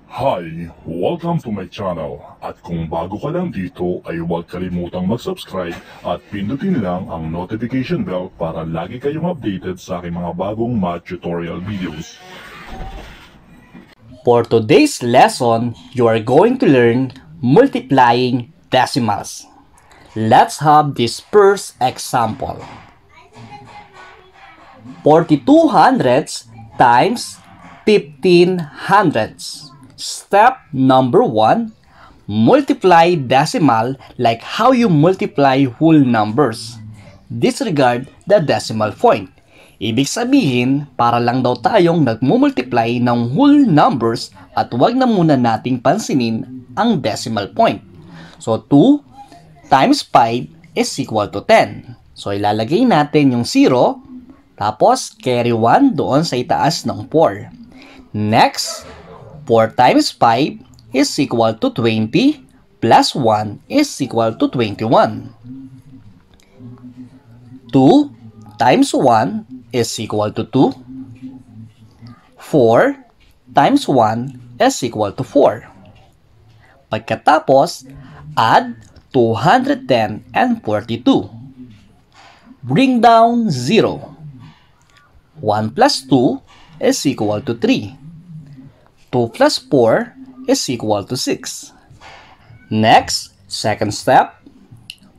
Hi! Welcome to my channel. At kung bago ka lang dito ay huwag kalimutang mag-subscribe at pindutin lang ang notification bell para lagi kayong updated sa aking mga bagong math tutorial videos. For today's lesson, you are going to learn multiplying decimals. Let's have this first example. 42 hundredths times 15 hundredths. Step number 1, multiply decimal like how you multiply whole numbers. Disregard the decimal point. Ibig sabihin, para lang daw tayong nagmumultiply ng whole numbers at wag na muna nating pansinin ang decimal point. So, 2 times 5 is equal to 10. So, ilalagay natin yung 0, tapos carry 1 doon sa itaas ng 4. Next, 4 times 5 is equal to 20 plus 1 is equal to 21. 2 times 1 is equal to 2. 4 times 1 is equal to 4. Pagkatapos, add 210 and 42. Bring down 0. 1 plus 2 is equal to 3. 2 plus 4 is equal to 6. Next, second step,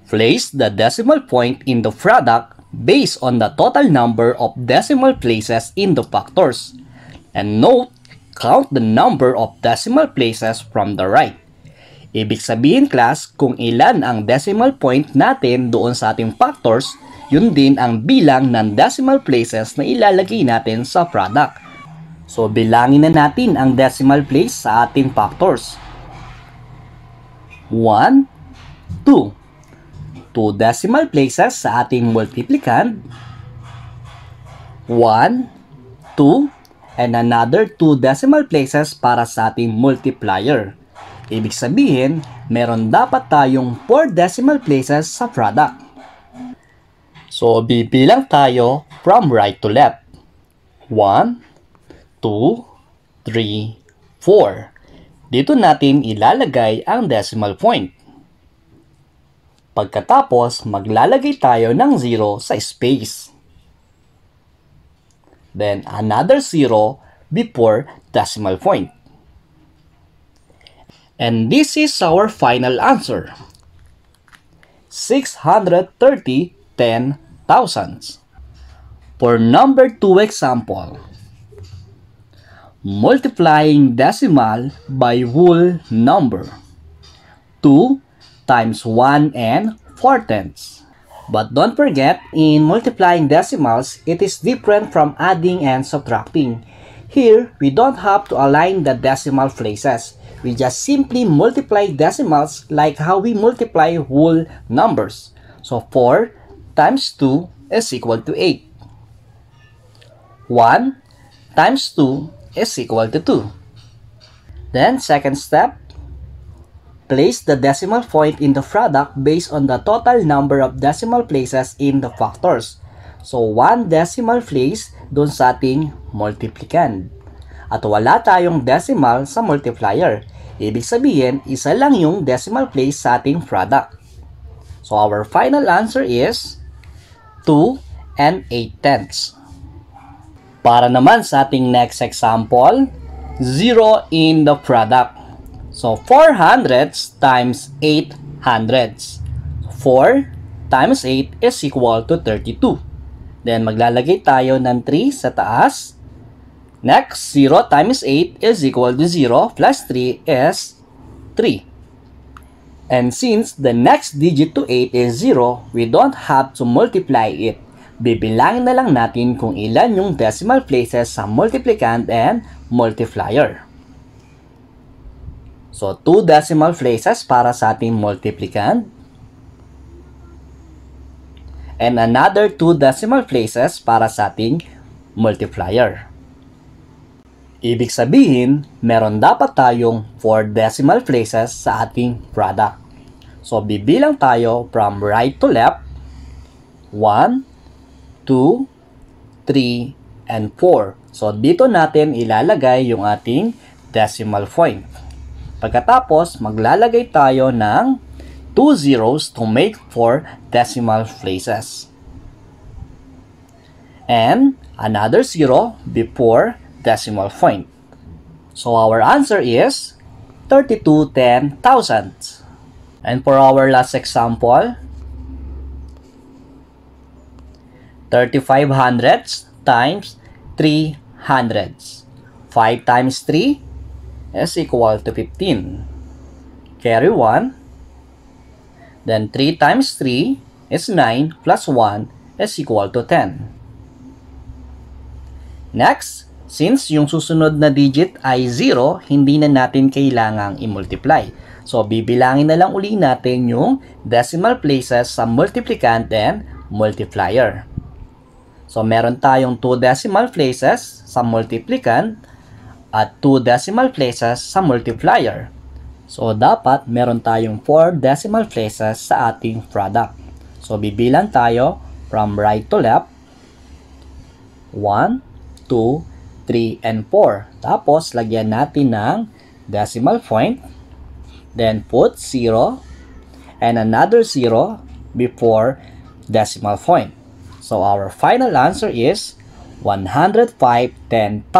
place the decimal point in the product based on the total number of decimal places in the factors. And note, count the number of decimal places from the right. Ibig sabihin class, kung ilan ang decimal point natin doon sa ating factors, yun din ang bilang ng decimal places na ilalagay natin sa product. So, bilangin na natin ang decimal place sa ating factors. 1, 2. 2 decimal places sa ating multiplicand. 1, 2, and another 2 decimal places para sa ating multiplier. Ibig sabihin, meron dapat tayong 4 decimal places sa product. So, bibilang tayo from right to left. 1, 2, 3, 4. Dito natin ilalagay ang decimal point. Pagkatapos, maglalagay tayo ng 0 sa space. Then, another 0 before decimal point. And this is our final answer. 630 10,000. For number 2 example, multiplying decimal by whole number. 2 times 1 and 4/10. But don't forget, in multiplying decimals, it is different from adding and subtracting. Here, we don't have to align the decimal places. We just simply multiply decimals like how we multiply whole numbers. So 4 times 2 is equal to 8. 1 times 2 is equal to 2. Then, second step, place the decimal point in the product based on the total number of decimal places in the factors. So, 1 decimal place dun sa ating multiplicand. At wala tayong decimal sa multiplier. Ibig sabihin, isa lang yung decimal place sa ating product. So, our final answer is 2 and 8/10. Para naman sa ating next example, 0 in the product. So, 4 hundredths times 8 hundredths. 4 times 8 is equal to 32. Then, maglalagay tayo ng 3 sa taas. Next, 0 times 8 is equal to 0 plus 3 is 3. And since the next digit to 8 is 0, we don't have to multiply it. Bibilangin na lang natin kung ilan yung decimal places sa multiplicand and multiplier. So, 2 decimal places para sa ating multiplicand. And another 2 decimal places para sa ating multiplier. Ibig sabihin, meron dapat tayong 4 decimal places sa ating product. So, bibilang tayo from right to left. 1, 2, 3, and 4. So, dito natin ilalagay yung ating decimal point. Pagkatapos, maglalagay tayo ng 2 zeros to make 4 decimal places. And another 0 before decimal point. So our answer is 32 10,000. And for our last example, 35 hundredths times 3 hundredths. 5 times 3 is equal to 15. Carry 1. Then 3 times 3 is 9 plus 1 is equal to 10. Next, since yung susunod na digit ay 0, hindi na natin kailangang i-multiply. So, bibilangin na lang uli natin yung decimal places sa multiplicand and multiplier. So, meron tayong 2 decimal places sa multiplicand at 2 decimal places sa multiplier. So, dapat meron tayong 4 decimal places sa ating product. So, bibilang tayo from right to left. 1, 2, 3, and 4. Tapos, lagyan natin ng decimal point. Then, put 0 and another 0 before decimal point. So, our final answer is 105 10,000.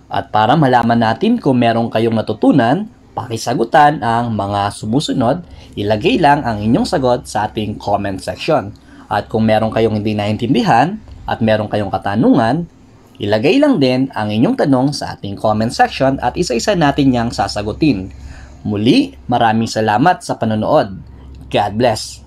At para malaman natin kung meron kayong natutunan, pakisagutan ang mga sumusunod, ilagay lang ang inyong sagot sa ating comment section. At kung meron kayong hindi naintindihan at meron kayong katanungan, ilagay lang din ang inyong tanong sa ating comment section at isa-isa natin niyang sasagutin. Muli, maraming salamat sa panonood. God bless!